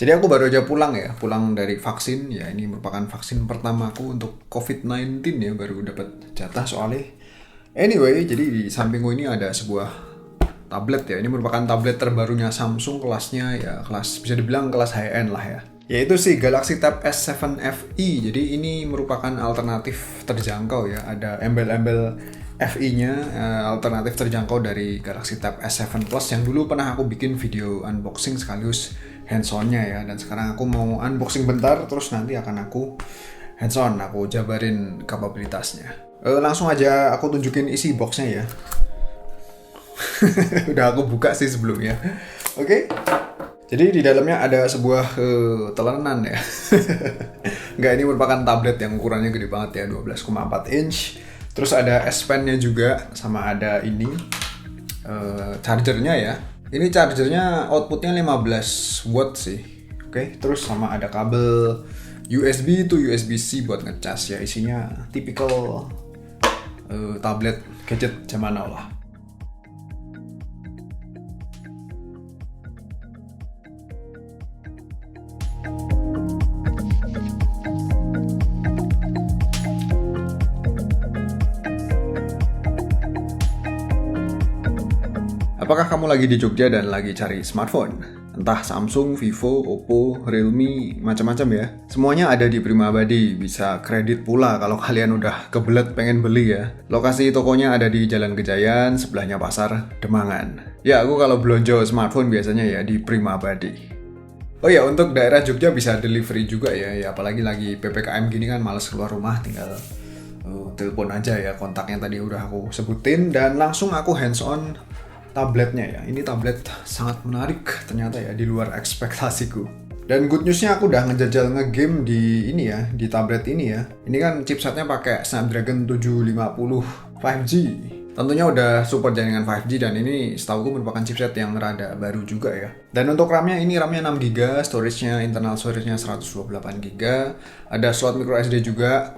Jadi aku baru aja pulang dari vaksin. Ya, ini merupakan vaksin pertamaku untuk COVID-19 ya, baru dapat jatah soalnya. Anyway, jadi di sampingku ini ada sebuah tablet ya. Ini merupakan tablet terbarunya Samsung, kelasnya ya kelas, bisa dibilang kelas high end lah ya. Yaitu si Galaxy Tab S7 FE. Jadi ini merupakan alternatif terjangkau ya. Ada embel-embel FE-nya, alternatif terjangkau dari Galaxy Tab S7 Plus yang dulu pernah aku bikin video unboxing sekaligus hands-on-nya ya. Dan sekarang aku mau unboxing bentar, terus nanti akan aku hands-on, aku jabarin kapabilitasnya. Langsung aja aku tunjukin isi boxnya ya. Udah aku buka sih sebelumnya. Oke. Jadi di dalamnya ada sebuah telenan ya. Enggak, ini merupakan tablet yang ukurannya gede banget ya, 12,4 inch. Terus ada S Pen-nya juga, sama ada ini chargernya ya. Ini chargernya outputnya 15 watt sih. Oke, terus sama ada kabel USB to USB-C buat ngecas ya. Isinya tipikal tablet gadget zaman now lah. Apakah kamu lagi di Jogja dan lagi cari smartphone? Entah Samsung, Vivo, Oppo, Realme, macam-macam ya. Semuanya ada di Primabadi, bisa kredit pula kalau kalian udah kebelet pengen beli ya. Lokasi tokonya ada di Jalan Gejayan, sebelahnya Pasar Demangan. Ya, aku kalau belanja smartphone biasanya ya di Primabadi. Oh ya, untuk daerah Jogja bisa delivery juga ya. Ya apalagi lagi PPKM gini kan males keluar rumah, tinggal telepon aja ya, kontaknya tadi udah aku sebutin, dan langsung aku hands on tabletnya ya. Ini tablet sangat menarik ternyata ya, di luar ekspektasiku. Dan good newsnya aku udah ngejajal ngegame di ini ya, di tablet ini ya. Ini kan chipsetnya pakai Snapdragon 750 5G. Tentunya udah support jaringan 5G, dan ini setauku merupakan chipset yang rada baru juga ya. Dan untuk RAM-nya, ini RAM-nya 6GB, storage-nya, internal storage-nya 128GB. Ada slot micro SD juga,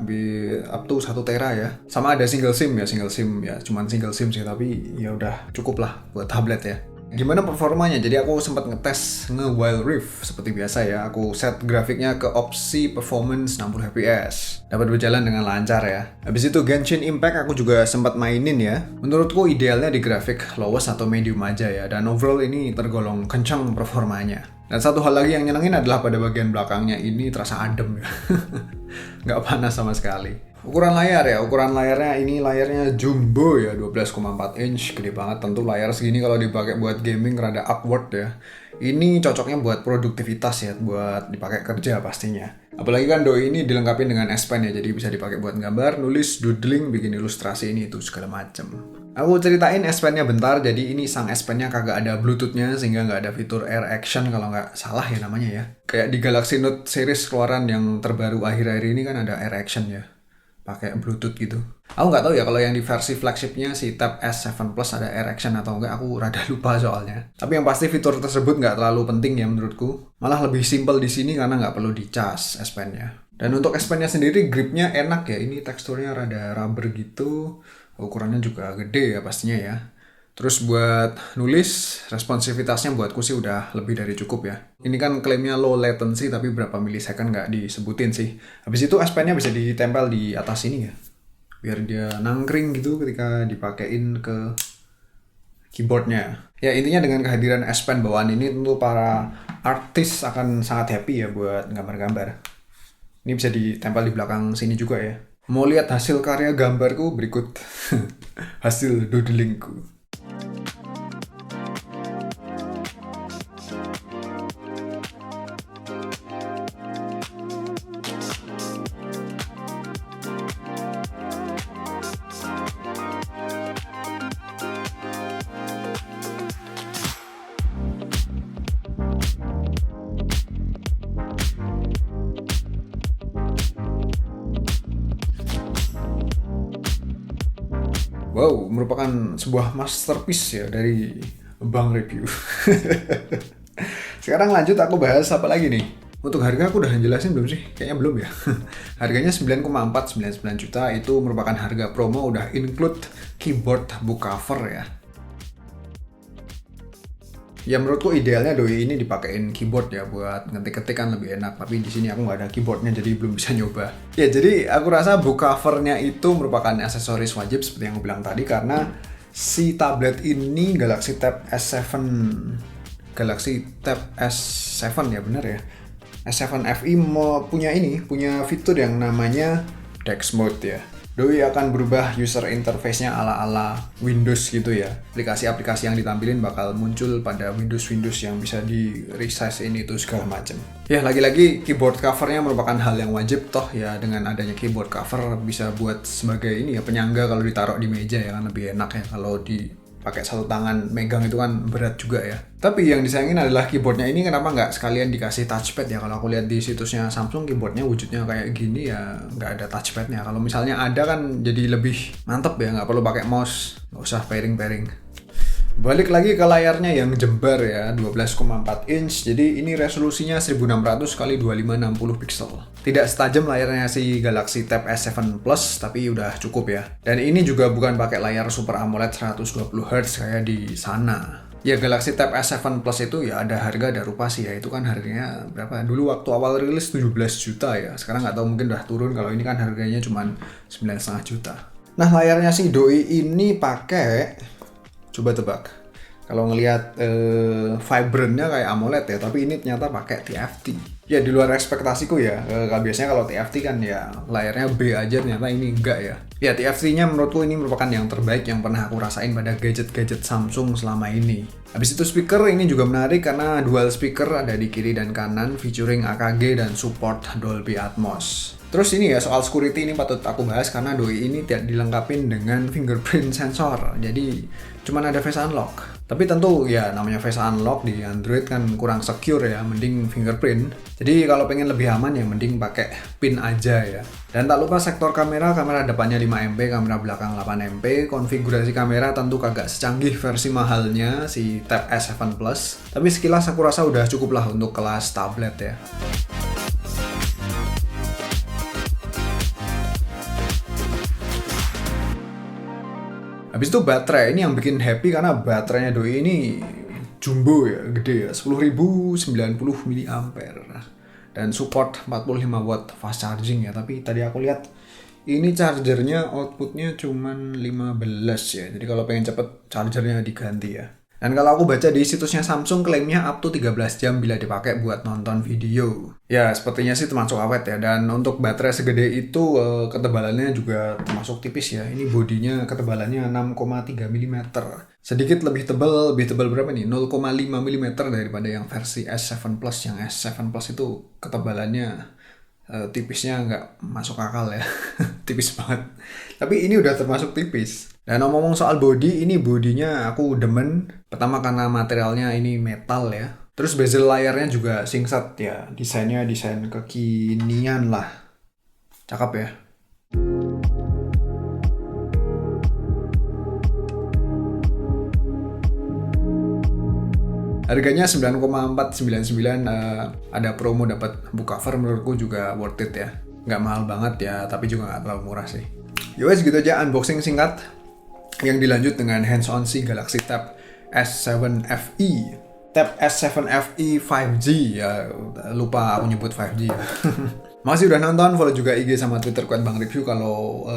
up to 1TB ya. Sama ada single SIM ya, cuman single SIM sih, tapi ya udah cukup lah buat tablet ya. Gimana performanya? Jadi aku sempat ngetes Wild Rift seperti biasa ya. Aku set grafiknya ke opsi performance 60 fps. Dapat berjalan dengan lancar ya. Habis itu Genshin Impact aku juga sempat mainin ya. Menurutku idealnya di grafik lowest atau medium aja ya. Dan overall ini tergolong kencang performanya. Dan satu hal lagi yang nyenengin adalah pada bagian belakangnya ini terasa adem ya. Nggak panas sama sekali. Ukuran layarnya ini layarnya jumbo ya, 12,4 inch, gede banget. Tentu layar segini kalau dipakai buat gaming rada awkward ya. Ini cocoknya buat produktivitas ya, buat dipakai kerja pastinya. Apalagi kan doi ini dilengkapi dengan S Pen ya, jadi bisa dipakai buat gambar, nulis, doodling, bikin ilustrasi ini itu segala macem. Aku ceritain S Pen-nya bentar. Jadi ini sang S Pen-nya kagak ada Bluetooth-nya, sehingga nggak ada fitur Air Action kalau nggak salah ya namanya ya. Kayak di Galaxy Note series keluaran yang terbaru akhir-akhir ini kan ada Air Action ya, pakai Bluetooth gitu. Aku nggak tahu ya kalau yang di versi flagshipnya si Tab S7 Plus ada Air Action atau enggak, aku rada lupa soalnya. Tapi yang pasti fitur tersebut nggak terlalu penting ya menurutku. Malah lebih simple di sini karena nggak perlu dicas S Pen-nya. Dan untuk S Pen-nya sendiri gripnya enak ya. Ini teksturnya rada rubber gitu. Ukurannya juga gede ya pastinya ya. Terus buat nulis, responsivitasnya buatku sih udah lebih dari cukup ya. Ini kan klaimnya low latency, tapi berapa milisecond nggak disebutin sih. Habis itu S Pen-nya bisa ditempel di atas ini ya, biar dia nangkring gitu ketika dipakein ke keyboardnya. Ya intinya dengan kehadiran S Pen bawaan ini tentu para artis akan sangat happy ya buat gambar-gambar. Ini bisa ditempel di belakang sini juga ya. Mau lihat hasil karya gambarku berikut hasil doodlingku. Wow, merupakan sebuah masterpiece ya dari Bang Review. Sekarang lanjut aku bahas apa lagi nih? Untuk harga aku udah jelasin belum sih? Kayaknya belum ya. Harganya 9,499 juta, itu merupakan harga promo, udah include keyboard book cover ya. Ya menurutku idealnya doi ini dipakein keyboard ya buat ngetik-ketik kan lebih enak. Tapi di sini aku nggak ada keyboardnya jadi belum bisa nyoba. Ya jadi aku rasa book covernya itu merupakan aksesoris wajib seperti yang aku bilang tadi karena si tablet ini Galaxy Tab S7 ya bener ya. S7 FE mau punya fitur yang namanya Dex Mode ya. Doi akan berubah user interface-nya ala-ala Windows gitu ya. Aplikasi-aplikasi yang ditampilin bakal muncul pada Windows yang bisa di resize ini itu segala macam. Ya lagi-lagi keyboard covernya merupakan hal yang wajib toh ya, dengan adanya keyboard cover bisa buat sebagai ini ya penyangga kalau ditaruh di meja ya kan lebih enak ya, kalau pakai satu tangan megang itu kan berat juga ya. Tapi yang disayangin adalah keyboardnya ini kenapa nggak sekalian dikasih touchpad ya. Kalau aku lihat di situsnya Samsung keyboardnya wujudnya kayak gini ya, nggak ada touchpadnya. Kalau misalnya ada kan jadi lebih mantep ya, nggak perlu pakai mouse, nggak usah pairing. Balik lagi ke layarnya yang jembar ya, 12,4 inch. Jadi ini resolusinya 1600 x 2560 pixel. Tidak setajam layarnya si Galaxy Tab S7 Plus, tapi udah cukup ya. Dan ini juga bukan pakai layar Super AMOLED 120 Hz kayak di sana. Ya Galaxy Tab S7 Plus itu ya ada harga ada rupa sih ya. Itu kan harganya berapa? Dulu waktu awal rilis 17 juta ya. Sekarang nggak tahu mungkin udah turun. Kalau ini kan harganya cuma 9,5 juta. Nah layarnya si doi ini pakai, coba tebak. Kalau ngelihat vibrantnya kayak AMOLED ya, tapi ini ternyata pakai TFT. Ya di luar ekspektasiku ya. Biasanya kalau TFT kan ya layarnya B aja, ternyata ini enggak ya. Ya TFT-nya menurutku ini merupakan yang terbaik yang pernah aku rasain pada gadget-gadget Samsung selama ini. Habis itu speaker ini juga menarik karena dual speaker ada di kiri dan kanan, featuring AKG dan support Dolby Atmos. Terus ini ya soal security ini patut aku bahas karena doi ini tidak dilengkapi dengan fingerprint sensor. Jadi cuman ada face unlock. Tapi tentu ya namanya face unlock di Android kan kurang secure ya, mending fingerprint. Jadi kalau pengen lebih aman ya mending pakai pin aja ya. Dan tak lupa sektor kamera depannya 5 MP, kamera belakang 8 MP. Konfigurasi kamera tentu kagak secanggih versi mahalnya si Tab S7 Plus. Tapi sekilas aku rasa udah cukup lah untuk kelas tablet ya. Habis itu baterai ini yang bikin happy karena baterainya doi ini jumbo ya, gede ya, 10.090 mAh dan support 45 watt fast charging ya. Tapi tadi aku lihat ini chargernya outputnya cuman 15 ya. Jadi kalau pengen cepet chargernya diganti ya. Dan kalau aku baca di situsnya Samsung klaimnya up to 13 jam bila dipakai buat nonton video. Ya sepertinya sih termasuk awet ya. Dan untuk baterai segede itu ketebalannya juga termasuk tipis ya. Ini bodinya ketebalannya 6,3 mm. Sedikit lebih tebal berapa nih? 0,5 mm daripada yang versi S7 Plus. Yang S7 Plus itu ketebalannya tipisnya nggak masuk akal ya. Tipis banget. Tapi ini udah termasuk tipis. Dan ngomong soal body, ini bodinya aku demen. Pertama karena materialnya ini metal ya. Terus bezel layarnya juga singset ya. Desainnya desain kekinian lah. Cakep ya. Harganya 9,499, ada promo dapat book cover, menurutku juga worth it ya. Nggak mahal banget ya, tapi juga nggak terlalu murah sih. Yowes gitu aja unboxing singkat yang dilanjut dengan hands-on si Galaxy Tab S7 FE. Tab S7 FE 5G ya, lupa aku nyebut 5G ya. Masih udah nonton, follow juga IG sama Twitter Bang Review. Kalau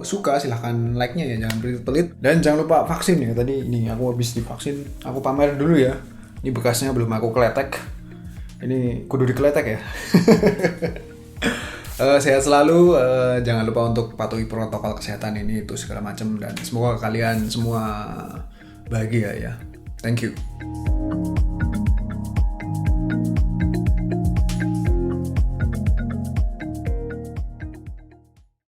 suka silahkan like-nya ya, jangan pelit-pelit. Dan jangan lupa vaksin ya, tadi ini aku habis divaksin. Aku pamer dulu ya, ini bekasnya belum aku keletek. Ini kudu dikeletek ya. Sehat selalu, jangan lupa untuk patuhi protokol kesehatan ini itu segala macam, dan semoga kalian semua bahagia ya. Thank you.